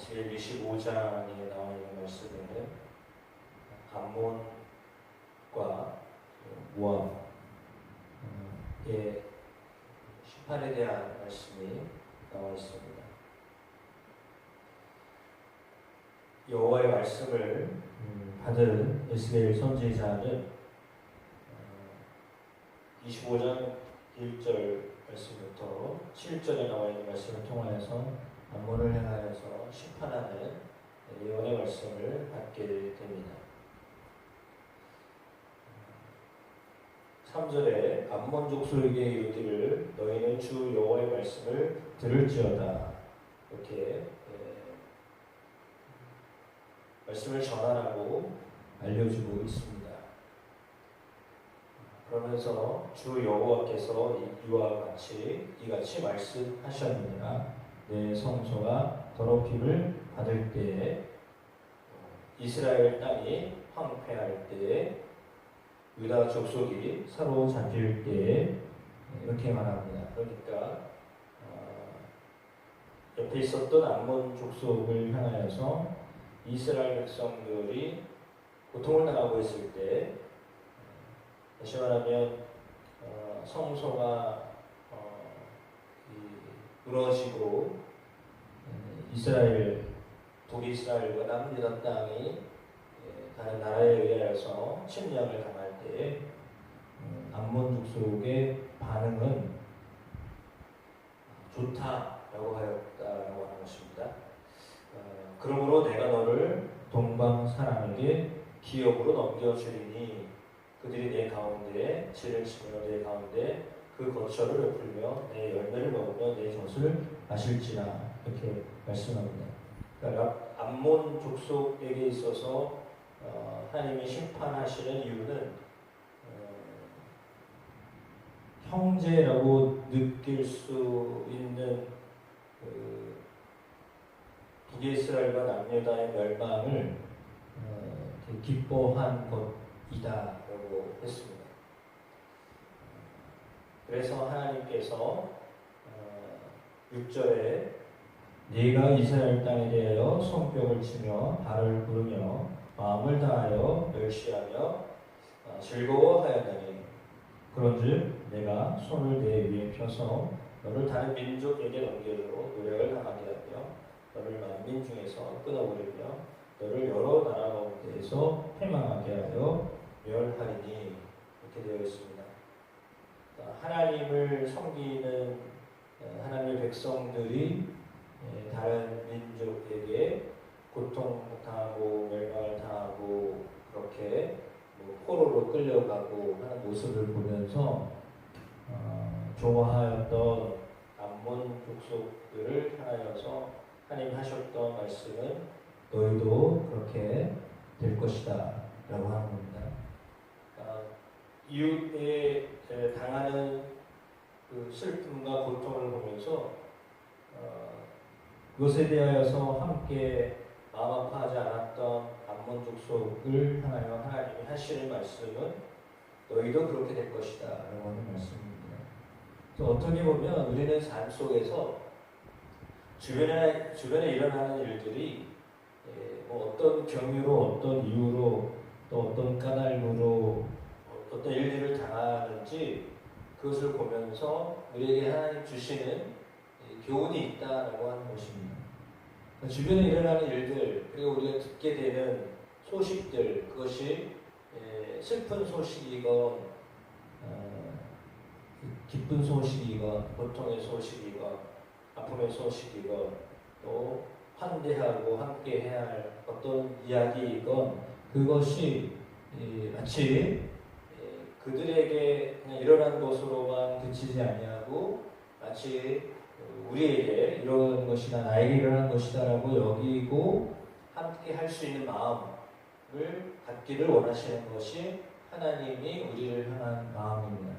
에스겔 25장에 나와 있는 말씀에는 암몬과 모압의 심판에 대한 말씀이 나와 있습니다. 여호와의 말씀을 받은 에스겔 선지자는 25장 1절 말씀부터 7절에 나와 있는 말씀을 통하여서 암몬을 향하여서 심판하는 예언의 말씀을 받게 됩니다. 3절에 암몬 족속에게 이르기를 너희는 주 여호와의 말씀을 들을지어다, 이렇게 말씀을 전하라고 알려주고 있습니다. 그러면서 주 여호와께서 이와 같이 이같이 말씀하셨느니라. 내 성소가 더럽힘을 받을 때에, 이스라엘 땅이 황폐할 때에, 유다 족속이 사로잡힐 때에, 이렇게 말합니다. 그러니까 옆에 있었던 암몬 족속을 향하여서 이스라엘 백성들이 고통을 당하고 있을 때, 다시 말하면 성소가 무너지고 북이스라엘과 남유다 땅이 다른 나라에 의하여서 침략을 당할 때 암몬 족속의 반응은 좋다라고 하였다라고 하는 것입니다. 그러므로 내가 너를 동방 사람에게 기업으로 넘겨주리니 그들이 내 가운데 진을 치며 내 가운데 그 거처를 베풀며 내 열매를 먹으며 내 젖을 마실지라, 이렇게 말씀합니다. 그러니까 암몬 족속에게 있어서 하나님이 심판하시는 이유는 형제라고 느낄 수 있는 북이스라엘과 남유다의 멸망을 기뻐한 것이다라고 했습니다. 그래서 하나님께서 6절에 네가 이스라엘 땅에 대하여 손뼉을 치며 발을 부르며 마음을 다하여 멸시하며 즐거워하였느니 그런즉 내가 손을 내 위에 펴서 너를 다른 민족에게 넘겨주고 노력을 당하게 하며 너를 만민 중에서 끊어버리며 너를 여러 나라 가운데에서 패망하게 하여 멸하리니, 이렇게 되어 있습니다. 하나님을 섬기는 하나님의 백성들이 다른 민족에게 고통당하고 멸망을 당하고 그렇게 포로로 끌려가고 하는 모습을 보면서 좋아하였던 암몬 족속들을 향하여서 하나님 하셨던 말씀은 너희도 그렇게 될 것이다 라고 하는 겁니다. 이웃에 당하는 그 슬픔과 고통을 보면서 그것에 대하여서 함께 마음 아파하지 않았던 암몬 족속을 향하여 하나님이 하시는 말씀은 너희도 그렇게 될 것이다 라고 하는 말씀입니다. 어떻게 보면 우리는 삶 속에서 주변에 일어나는 일들이 어떤 경유로, 어떤 이유로, 또 어떤 까닭으로 어떤 일들을 당하는지 그것을 보면서 우리에게 하나님 주시는 교훈이 있다라고 하는 것입니다. 주변에 일어나는 일들, 그리고 우리가 듣게 되는 소식들, 그것이 슬픈 소식이건 기쁜 소식이건 고통의 소식이건 아픔의 소식이건 또 환대하고 함께 해야 할 어떤 이야기이건 그것이 마치 그들에게 그냥 일어난 것으로만 그치지 아니하고 마치 우리에게 일어난 것이다, 나에게 일어난 것이다라고 여기고 함께 할 수 있는 마음을 갖기를 원하시는 것이 하나님이 우리를 향한 마음입니다.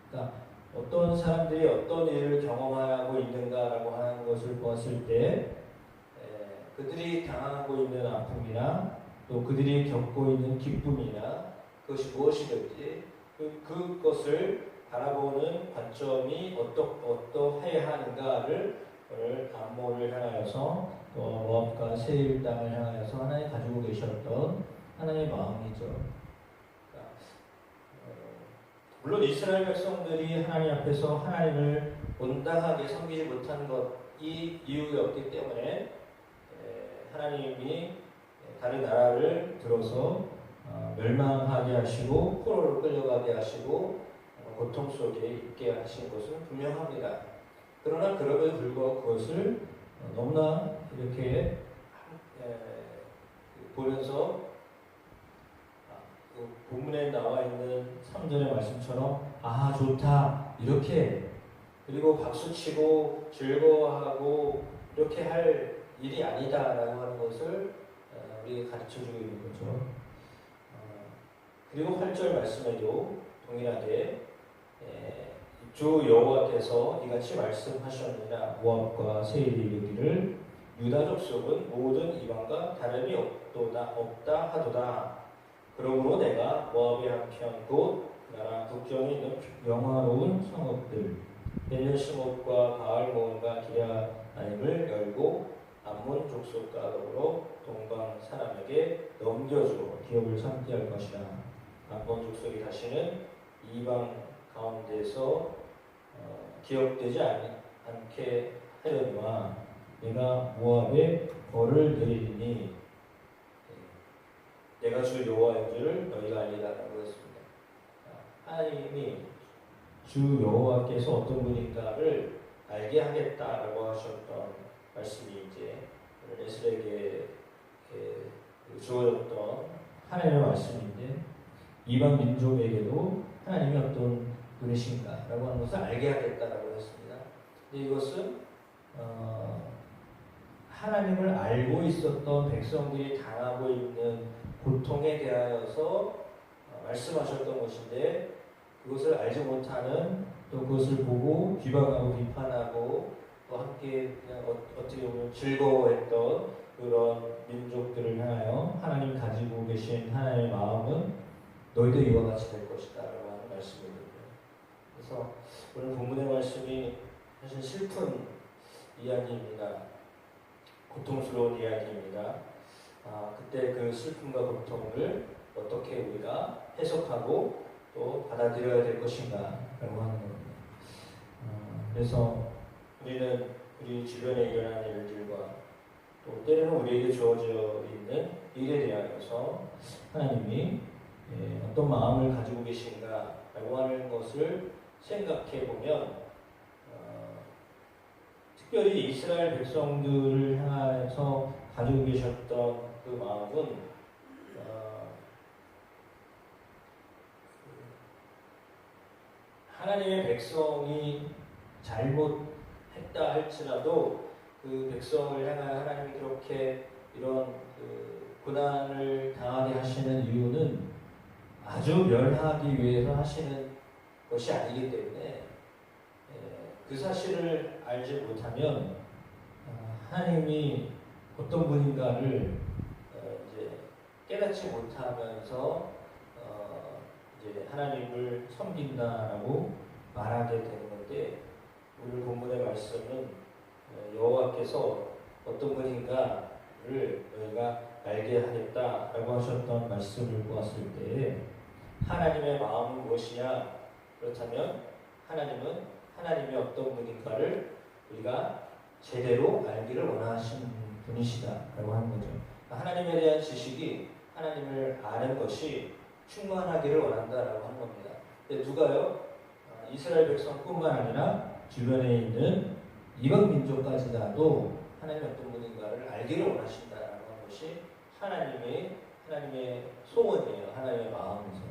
그러니까 어떤 사람들이 어떤 일을 경험하고 있는가라고 하는 것을 보았을 때 그들이 당하고 있는 아픔이나 또 그들이 겪고 있는 기쁨이나 그것이 무엇이든지 그것을 바라보는 관점이 어떠해야 하는가를 오늘 암몬을 향하여서 또 모압과 세일 땅을 향하여서 하나님 가지고 계셨던 하나님의 마음이죠. 그러니까, 물론 이스라엘 백성들이 하나님 앞에서 하나님을 온당하게 섬기지 못한 것이 이유였기 때문에 하나님이 다른 나라를 들어서 멸망하게 하시고 포로로 끌려가게 하시고 고통 속에 있게 하신 것은 분명합니다. 그러나 그럼에도 불구하고 그것을 너무나 이렇게 보면서 그 본문에 나와 있는 3절의 말씀처럼 아 좋다 이렇게 그리고 박수치고 즐거워하고 이렇게 할 일이 아니다라고 하는 것을 우리에게 가르쳐주고 있는 거죠. 그리고 8절 말씀에도 동일하게 주 여호와께서 이같이 말씀하셨느니라 모압과 세일이 이르기를 유다 족속은 모든 이방과 다름이 없다 하도다. 그러므로 내가 모압의 한편 곧 나라 국경에 있는 영화로운 성읍들 베냐시못과 바알몬과 기랴나임을 열고 암몬 족속과 더불어 동방 사람에게 넘겨주어 기업을 삼게 할 것이라. 암몬 족속이 다시는 이방 가운데서 기업되지 않게 하려니와 내가 모압에 벌을 내리니 내가 주 여호와인 줄을 너희가 알리라라고 했습니다. 하나님이 주 여호와께서 어떤 분인가를 알게 하겠다라고 하셨던 말씀이 이제 에스라에게 주어졌던 하나님의 말씀인데 이방 민족에게도 하나님이 어떤 분이신가라고 하는 것을 알게 하겠다라고 했습니다. 근데 이것은 하나님을 알고 있었던 백성들이 당하고 있는 고통에 대하여서 말씀하셨던 것인데 그것을 알지 못하는 또 그것을 보고 비방하고 비판하고 또 함께 그냥 어떻게 보면 즐거워했던 그런 민족들을 향하여 하나님 가지고 계신 하나님의 마음은 너희도 이와 같이 될 것이다 라고 하는 말씀입니다. 그래서 오늘 본문의 말씀이 사실 슬픈 이야기입니다. 고통스러운 이야기입니다. 그때 그 슬픔과 고통을 어떻게 우리가 해석하고 또 받아들여야 될 것인가 라고 하는 겁니다. 그래서 우리는 우리 주변에 일어나는 일들과 또 때로는 우리에게 주어져 있는 일에 대하여서 하나님이 어떤 마음을 가지고 계신가 라고 하는 것을 생각해 보면 특별히 이스라엘 백성들을 향해서 가지고 계셨던 그 마음은 하나님의 백성이 잘못했다 할지라도 그 백성을 향하여 하나님이 그렇게 이런 고난을 당하게 하시는 이유는 아주 멸하기 위해서 하시는 것이 아니기 때문에 그 사실을 알지 못하면 하나님이 어떤 분인가를 이제 깨닫지 못하면서 이제 하나님을 섬긴다라고 말하게 되는 건데 오늘 본문의 말씀은 여호와께서 어떤 분인가를 너희가 알게 하겠다라고 하셨던 말씀을 보았을 때 하나님의 마음은 무엇이냐? 그렇다면 하나님은 하나님이 어떤 분인가를 우리가 제대로 알기를 원하시는 분이시다라고 하는 거죠. 하나님에 대한 지식이 하나님을 아는 것이 충만하기를 원한다라고 하는 겁니다. 근데 누가요? 이스라엘 백성뿐만 아니라 주변에 있는 이방 민족까지라도 하나님이 어떤 분인가를 알기를 원하신다라고 하는 것이 하나님의 소원이에요. 하나님의 마음이죠.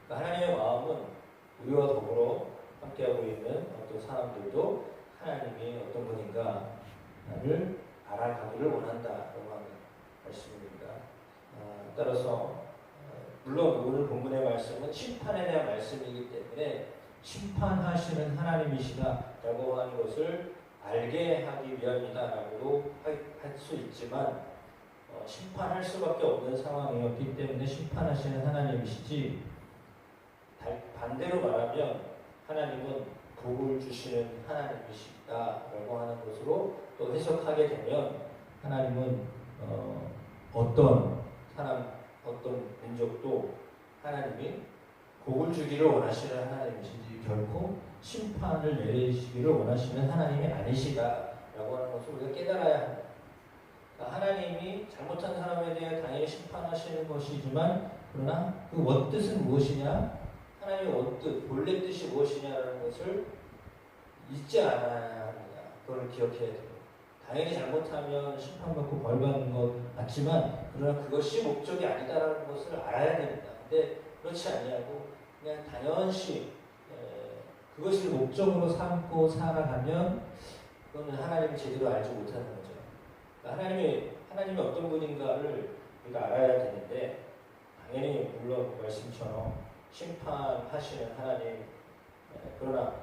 그러니까 하나님의 마음은 우리와 더불어 함께하고 있는 어떤 사람들도 하나님이 어떤 분인가를 알아가기를 원한다라고 하는 말씀입니다. 따라서 물론 오늘 본문의 말씀은 심판에 대한 말씀이기 때문에 심판하시는 하나님이시다라고 하는 것을 알게 하기 위함이다라고도 할 수 있지만 심판할 수밖에 없는 상황이었기 때문에 심판하시는 하나님이시지 반대로 말하면 하나님은 복을 주시는 하나님이시다라고 하는 것으로 또 해석하게 되면 하나님은 어떤 사람, 어떤 민족도 하나님이 복을 주기를 원하시는 하나님이시지 결코 심판을 내리시기를 원하시는 하나님이 아니시다라고 하는 것을 우리가 깨달아야 합니다. 그러니까 하나님이 잘못한 사람에 대해 당연히 심판하시는 것이지만 그러나 그 원뜻은 무엇이냐? 하나님의 원뜻, 본래 뜻이 무엇이냐라는 것을 잊지 않아야 합니다. 그걸 기억해야 돼요. 당연히 잘못하면 심판받고 벌받는 것 맞지만 그러나 그것이 목적이 아니다라는 것을 알아야 됩니다. 근데 그렇지 아니하고 그냥 당연시 그것을 목적으로 삼고 살아가면 그거는 하나님을 제대로 알지 못하는 거죠. 그러니까 하나님이 어떤 분인가를 우리가 알아야 되는데 당연히 물론 말씀처럼 심판하시는 하나님 그러나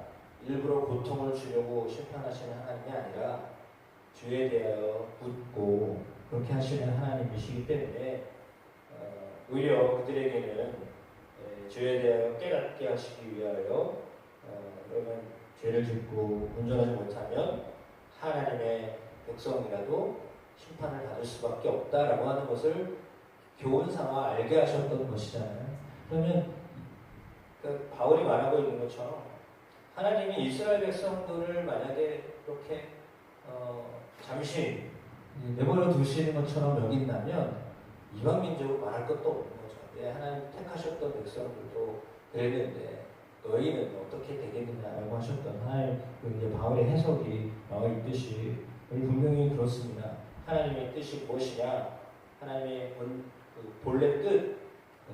일부러 고통을 주려고 심판하시는 하나님이 아니라 죄에 대하여 묻고 그렇게 하시는 하나님이시기 때문에 오히려 그들에게는 죄에 대하여 깨닫게 하시기 위하여 그러면 죄를 짓고 온전하지 못하면 하나님의 백성이라도 심판을 받을 수밖에 없다라고 하는 것을 교훈 삼아 알게 하셨던 것이잖아요. 그러면 바울이 말하고 있는 것처럼 하나님이 이스라엘 백성들을 만약에 그렇게 잠시 내버려 두시는 것처럼 여긴다면 이방 민족을 말할 것도 없는 거죠. 하나님 택하셨던 백성들도 그랬는데 너희는 어떻게 되겠느냐라고 하셨던 하나님 이제 바울의 해석이 나와 있듯이 분명히 그렇습니다. 하나님의 뜻이 무엇이냐? 하나님의 본래 뜻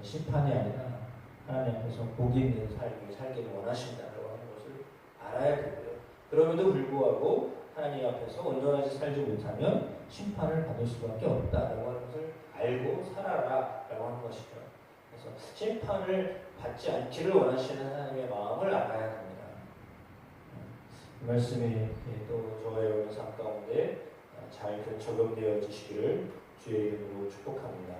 심판이 아니라 하나님 앞에서 복이 있는 삶을 살기를 원하신다라고 하는 것을 알아야 되고요. 그럼에도 불구하고 하나님 앞에서 온전하지 살지 못하면 심판을 받을 수밖에 없다라고 하는 것을 알고 살아라라고 하는 것이죠. 그래서 심판을 받지 않기를 원하시는 하나님의 마음을 알아야 합니다. 이 말씀이 또 저와 여러분 삶 가운데 잘 적용되어지시기를 주의 이름으로 축복합니다.